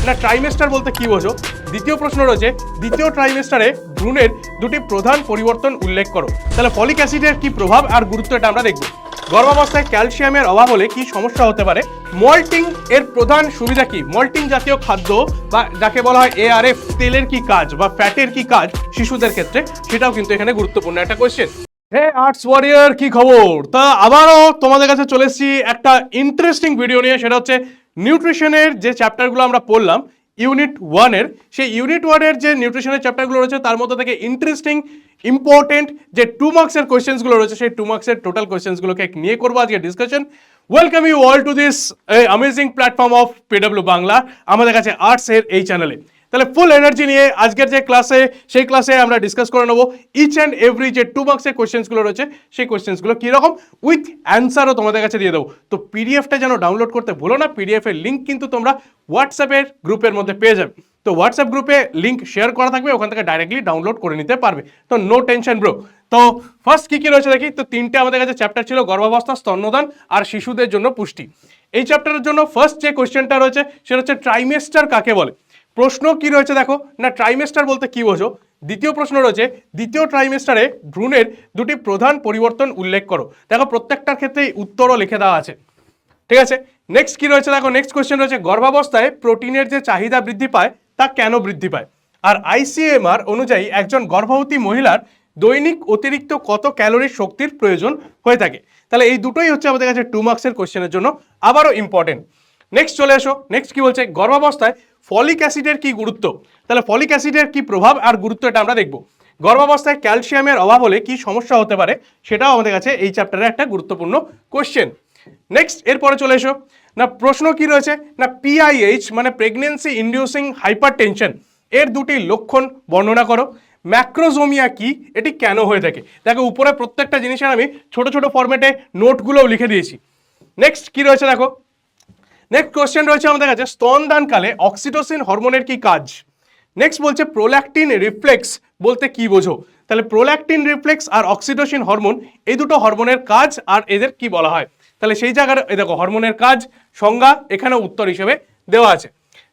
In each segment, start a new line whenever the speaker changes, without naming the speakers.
না ট্রাইমেস্টার বলতে কি বোঝো? দ্বিতীয় প্রশ্ন রয়েছে দ্বিতীয় ট্রাইমেস্টারে ভ্রূণের দুটি প্রধান পরিবর্তন উল্লেখ করো। তাহলে ফলিক অ্যাসিডের কি প্রভাব আর গুরুত্ব এটা আমরা দেখব। গর্ভাবস্থায় ক্যালসিয়ামের অভাব হলে কি সমস্যা হতে পারে? মল্টিং এর প্রধান সুবিধা কি? মল্টিং জাতীয় খাদ্য বা যাকে বলা হয় ARF তেলের কি কাজ বা ফ্যাটের কি কাজ শিশুদের ক্ষেত্রে, সেটাও কিন্তু এখানে গুরুত্বপূর্ণ একটা কোয়েশ্চেন। হে আর্টস ওয়ারিয়ার, কি খবর? তা আবারও তোমাদের কাছে চলে এসেছি একটা ইন্টারেস্টিং ভিডিও নিয়ে। সেটা হচ্ছে নিউট্রিশনের যে চ্যাপ্টারগুলো আমরা পড়লাম ইউনিট 1-এর, সেই ইউনিট 1-এর যে নিউট্রিশনের চ্যাপ্টারগুলো রয়েছে তার মধ্যে থেকে ইন্টারেস্টিং ইম্পর্টেন্ট যে 2 মার্কসের কোয়েশ্চেন্সগুলো রয়েছে সেই 2 মার্কসের টোটাল কোয়েশ্চেন্সগুলোকে নিয়ে করবো আজকে discussion. Welcome you all to this amazing platform of PW Bangla, আমাদের কাছে আর্টসের এই চ্যানেলে। তাহলে ফুল এনার্জি নিয়ে আজকের যে ক্লাসে, সেই ক্লাসে আমরা ডিসকাস করে নেবো ইচ অ্যান্ড এভরি যে 2 মার্কসের কোয়েশ্চেন্সগুলো রয়েছে সেই কোয়েশ্চেন্সগুলো কীরকম উইথ অ্যান্সারও তোমাদের কাছে দিয়ে দেবো। তো পিডিএফটা যেন ডাউনলোড করতে ভুলো না। পিডিএফের লিঙ্ক কিন্তু তোমরা হোয়াটসঅ্যাপের গ্রুপের মধ্যে পেয়ে যাবে। তো হোয়াটসঅ্যাপ গ্রুপে লিঙ্ক শেয়ার করা থাকবে, ওখান থেকে ডাইরেক্টলি ডাউনলোড করে নিতে পারবে। তো নো টেনশন ব্রো। তো ফার্স্ট কী রয়েছে দেখি। তো 3টে আমাদের কাছে চ্যাপ্টার ছিল, গর্ভাবস্থা, স্তন্যদান আর শিশুদের জন্য পুষ্টি। এই চ্যাপ্টারের জন্য ফার্স্ট যে কোয়েশ্চেনটা রয়েছে সেটা হচ্ছে ট্রাইমেস্টার কাকে বলে। প্রশ্ন কি রয়েছে দেখো, না ট্রাইমেস্টার বলতে কি বোঝো? দ্বিতীয় প্রশ্ন রয়েছে দ্বিতীয় ট্রাইমেস্টারে ভ্রূণের দুটি প্রধান পরিবর্তন উল্লেখ করো। দেখো প্রত্যেকটার ক্ষেত্রেই উত্তরও লিখে দেওয়া আছে, ঠিক আছে। নেক্সট কি রয়েছে দেখো, নেক্সট কোয়েশ্চেন রয়েছে গর্ভাবস্থায় প্রোটিনের যে চাহিদা বৃদ্ধি পায় তা কেন বৃদ্ধি পায়? আর ICMR অনুযায়ী একজন গর্ভবতী মহিলার দৈনিক অতিরিক্ত কত ক্যালোরি শক্তির প্রয়োজন হয়ে থাকে? তাহলে এই দুটোই হচ্ছে আমাদের কাছে 2 মার্কসের কোয়েশ্চেনের জন্য আবারও ইম্পর্টেন্ট। নেক্সট চলে এসো, নেক্সট কি বলছে গর্ভাবস্থায় ফলিক অ্যাসিডের কি গুরুত্ব? তাহলে ফলিক অ্যাসিডের কি প্রভাব আর গুরুত্ব এটা আমরা দেখব। গর্ভাবস্থায় ক্যালসিয়ামের অভাব হলে কি সমস্যা হতে পারে সেটাও আমাদের কাছে এই চ্যাপ্টারে একটা গুরুত্বপূর্ণ কোয়েশ্চেন। নেক্সট এরপরে চলে এসো, না প্রশ্ন কি রয়েছে, না PIH মানে প্রেগনেন্সি ইন্ডিউসিং হাইপারটেনশন এর দুটি লক্ষণ বর্ণনা করো। ম্যাক্রোজোমিয়া কি, এটি কেন হয়ে থাকে? দেখো উপরে প্রত্যেকটা জিনিসের আমি ছোট ছোট ফরম্যাটে নোটগুলোও লিখে দিয়েছি। নেক্সট কি রয়েছে দেখো, নেক্সট কোয়েশ্চেন রয়েছে আমাদের কাছে স্তনদানকালে অক্সিটোসিন হরমোনের কি কাজ? নেক্সট বলছে প্রোল্যাকটিন রিফ্লেক্স বলতে কি বোঝো? তাহলে প্রোল্যাকটিন রিফ্লেক্স আর অক্সিটোসিন হরমোন এই দুটো হরমোনের কাজ আর এদের কি বলা হয়? তাহলে সেই জায়গার দেখো হরমোনের কাজ সংজ্ঞা এখানে উত্তর হিসেবে দেওয়া আছে।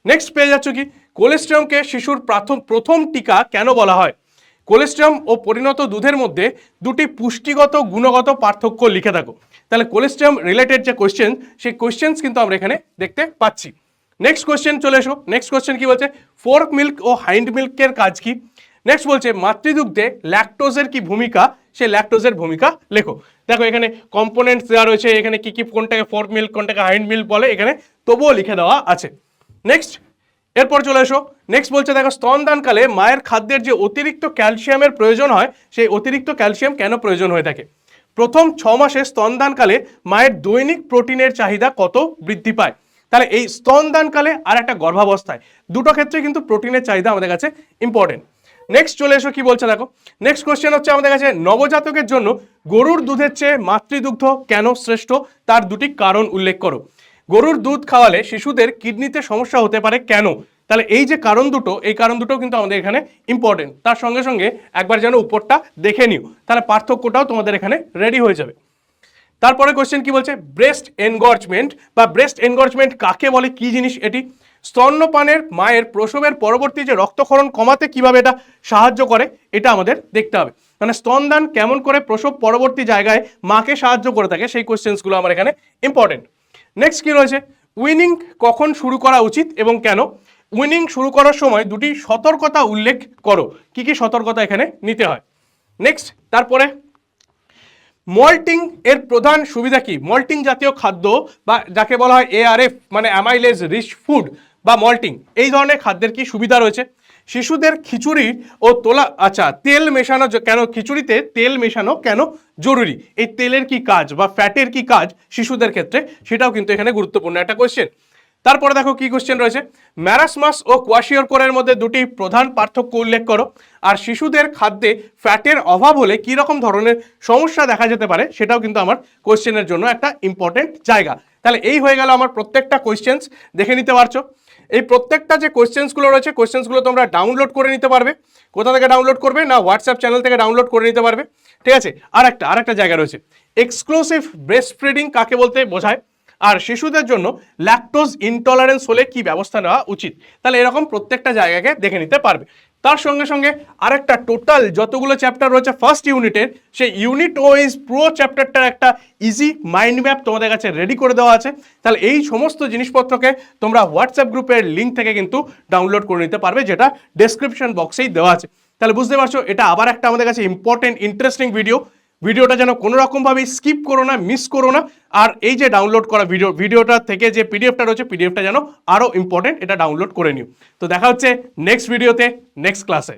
নেক্সট পেয়ে যাচ্ছ কি কোলেস্টেরমকে শিশুর প্রথম টিকা কেন বলা হয়? কোলেস্টেরম ও পরিণত দুধের মধ্যে দুটি পুষ্টিগত গুণগত পার্থক্য লিখে থাকো। তাহলে কোলেস্টেরম রিলেটেড যে কোয়েশ্চেন সেই কোয়েশ্চেন্স কিন্তু আমরা এখানে দেখতে পাচ্ছি। নেক্সট কোয়েশ্চেন চলে এসো, নেক্সট কোয়েশ্চেন কি বলছে ফোর্ক মিল্ক ও হাইন্ড মিল্কের কাজ কি? নেক্সট বলছে মাতৃদুগ্ধে ল্যাকটোজের কি ভূমিকা, সেই ল্যাকটোজের ভূমিকা লেখো। দেখো এখানে কম্পোনেন্টস দেওয়া রয়েছে, এখানে কি কি কোনটাকে ফোর্ক মিল্ক কোনটাকে হাইন্ড মিল্ক বলে এখানে তবুও লিখে দেওয়া আছে। নেক্সট এরপর চলে এসো, নেক্সট বলছে দেখো স্তনদানকালে মায়ের খাদ্যের যে অতিরিক্ত ক্যালসিয়ামের প্রয়োজন হয় সেই অতিরিক্ত ক্যালসিয়াম কেন প্রয়োজন হয়ে থাকে? প্রথম 6 মাসে স্তনদানকালে মায়ের দৈনিক প্রোটিনের চাহিদা কত বৃদ্ধি পায়? তাহলে এই স্তনদানকালে আর একটা গর্ভাবস্থায় দুটো ক্ষেত্রে কিন্তু প্রোটিনের চাহিদা আমাদের কাছে ইম্পর্টেন্ট। নেক্সট চলে এসো কি বলছে দেখো, নেক্সট কোয়েশ্চেন হচ্ছে আমাদের কাছে নবজাতকের জন্য গরুর দুধের চেয়ে মাতৃদুগ্ধ কেন শ্রেষ্ঠ, তার দুটি কারণ উল্লেখ করো। গরুর দুধ খাওয়ালে শিশুদের কিডনিতে সমস্যা হতে পারে কেন? তাহলে এই যে কারণ দুটো, এই কারণ দুটো কিন্তু আমাদের এখানে ইম্পর্টেন্ট। তার সঙ্গে সঙ্গে একবার যেন উপরটা দেখে নিও, তাহলে পার্থক্যটাও তোমাদের এখানে রেডি হয়ে যাবে। তারপরে কোশ্চেন কি বলছে ব্রেস্ট এনগর্জমেন্ট বা ব্রেস্ট এনগর্জমেন্ট কাকে বলে, কি জিনিস এটি? স্তন্যপানের মায়ের প্রসবের পরবর্তী যে রক্তক্ষরণ কমাতে কিভাবে এটা সাহায্য করে এটা আমাদের দেখতে হবে। মানে স্তনদান কেমন করে প্রসব পরবর্তী জায়গায় মাকে সাহায্য করে থাকে সেই কোশ্চেন্সগুলো আমার এখানে ইম্পর্টেন্ট। নেক্সট কি রয়েছে উইনিং কখন শুরু করা উচিত এবং কেন? উইনিং শুরু করার সময় দুটি সতর্কতা উল্লেখ করো, কি কি সতর্কতা এখানে নিতে হয়। নেক্সট তারপরে মল্টিং এর প্রধান সুবিধা কি? মল্টিং জাতীয় খাদ্য বা যাকে বলা হয় ARF মানে অ্যামাইলেজ রিচ ফুড বা মল্টিং, এই ধরনের খাদ্যের কি সুবিধা রয়েছে? শিশুদের খিচুড়ি ও তেল মেশানো কেন, খিচুড়িতে তেল মেশানো কেন জরুরি? এই তেলের কি কাজ বা ফ্যাটের কি কাজ শিশুদের ক্ষেত্রে, সেটাও কিন্তু এখানে গুরুত্বপূর্ণ একটা কোয়েশ্চেন। তারপরে দেখো কি কোশ্চেন রয়েছে ম্যারাসমাস ও কোয়াশিওরকোরের মধ্যে দুটি প্রধান পার্থক্য উল্লেখ করো। আর শিশুদের খাদ্যে ফ্যাটের অভাব হলে কি রকম ধরনের সমস্যা দেখা যেতে পারে সেটাও কিন্তু আমার কোশ্চেনের জন্য একটা ইম্পর্টেন্ট জায়গা। তাহলে এই হয়ে গেল আমার প্রত্যেকটা কোশ্চেন্স, দেখে নিতে পারছো। এই প্রত্যেকটা যে কোশ্চেন্সগুলো রয়েছে কোশ্চেন্সগুলো তোমরা ডাউনলোড করে নিতে পারবে। কোথা থেকে ডাউনলোড করবে? না হোয়াটসঅ্যাপ চ্যানেল থেকে ডাউনলোড করে নিতে পারবে, ঠিক আছে। আর একটা জায়গা রয়েছে এক্সক্লুসিভ ব্রেস্ট ফিডিং কাকে বলতে বোঝায়? আর শিশুদের জন্য ল্যাকটোজ ইনটলারেন্স হলে কি ব্যবস্থা নেওয়া উচিত। তাহলে এরকম প্রত্যেকটা জায়গাকে দেখে নিতে পারবে। তার সঙ্গে সঙ্গে আরেকটা টোটাল যতগুলো চ্যাপ্টার রয়েছে ফার্স্ট ইউনিটের, সেই ইউনিট ওয়াইজ পুরো চ্যাপ্টারটার একটা ইজি মাইন্ড ম্যাপ তোমাদের কাছে রেডি করে দেওয়া আছে। তাহলে এই সমস্ত জিনিসপত্রকে তোমরা হোয়াটসঅ্যাপ গ্রুপের লিঙ্ক থেকে কিন্তু ডাউনলোড করে নিতে পারবে, যেটা ডেসক্রিপশন বক্সেই দেওয়া আছে। তাহলে বুঝতে পারছো এটা আবার একটা আমাদের কাছে ইম্পর্টেন্ট ইন্টারেস্টিং ভিডিওটা যেন কোনো রকমভাবে স্কিপ করো না, মিস করো না। আর এই যে ডাউনলোড করা ভিডিওটা থেকে যে পিডিএফটা রয়েছে, পিডিএফটা যেন আরও ইম্পর্টেন্ট, এটা ডাউনলোড করে নিও। তো দেখা হচ্ছে নেক্সট ভিডিওতে, নেক্সট ক্লাসে।